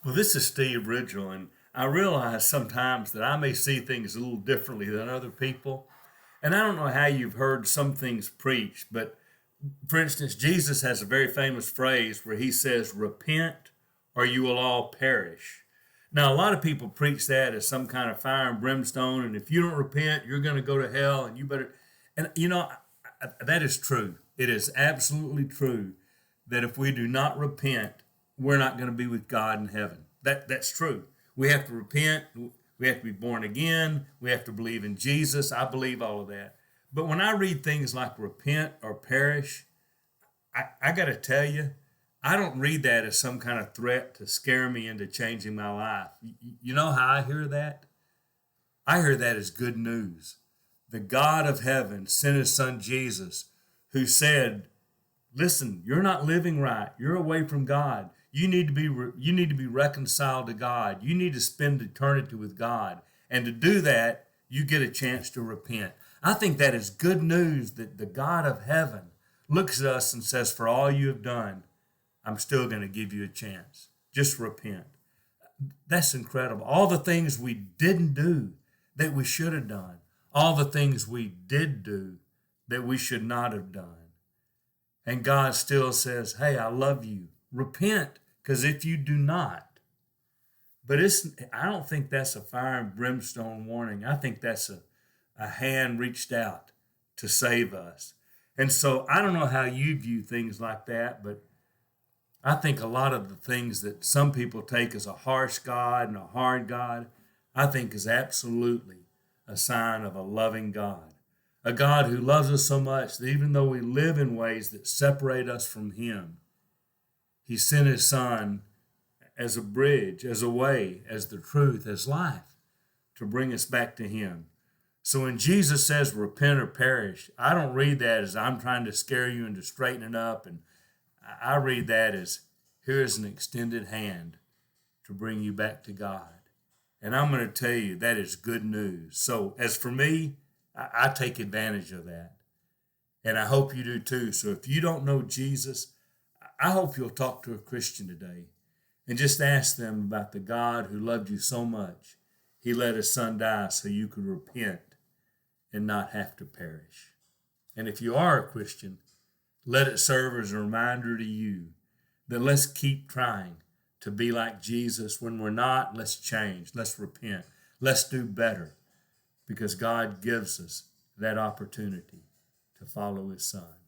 Well, this is Steve Ridgel, and I realize sometimes that I may see things a little differently than other people. And I don't know how you've heard some things preached, but for instance, Jesus has a very famous phrase where he says, "Repent or you will all perish." Now, a lot of people preach that as some kind of fire and brimstone, and if you don't repent, you're going to go to hell, and you better. And that is true. It is absolutely true that if we do not repent, we're not going to be with God in heaven. That's true. We have to repent. We have to be born again. We have to believe in Jesus. I believe all of that. But when I read things like repent or perish, I got to tell you, I don't read that as some kind of threat to scare me into changing my life. You know how I hear that? I hear that as good news. The God of heaven sent his son Jesus, who said, listen, you're not living right. You're away from God. You need to be reconciled to God. You need to spend eternity with God. And to do that, you get a chance to repent. I think that is good news that the God of heaven looks at us and says, for all you have done, I'm still going to give you a chance. Just repent. That's incredible. All the things we didn't do that we should have done. All the things we did do that we should not have done. And God still says, hey, I love you. Repent, because if you do not, I don't think that's a fire and brimstone warning. I think that's a hand reached out to save us. And so I don't know how you view things like that, but I think a lot of the things that some people take as a harsh God and a hard God, I think is absolutely a sign of a loving God. A God who loves us so much that even though we live in ways that separate us from Him, He sent His Son as a bridge, as a way, as the truth, as life to bring us back to Him. So when Jesus says repent or perish, I don't read that as I'm trying to scare you into straightening up. And I read that as here is an extended hand to bring you back to God. And I'm going to tell you that is good news. So as for me, I take advantage of that. And I hope you do too. So if you don't know Jesus, I hope you'll talk to a Christian today and just ask them about the God who loved you so much. He let his son die so you could repent and not have to perish. And if you are a Christian, let it serve as a reminder to you that let's keep trying to be like Jesus. When we're not, let's change. Let's repent. Let's do better because God gives us that opportunity to follow his son.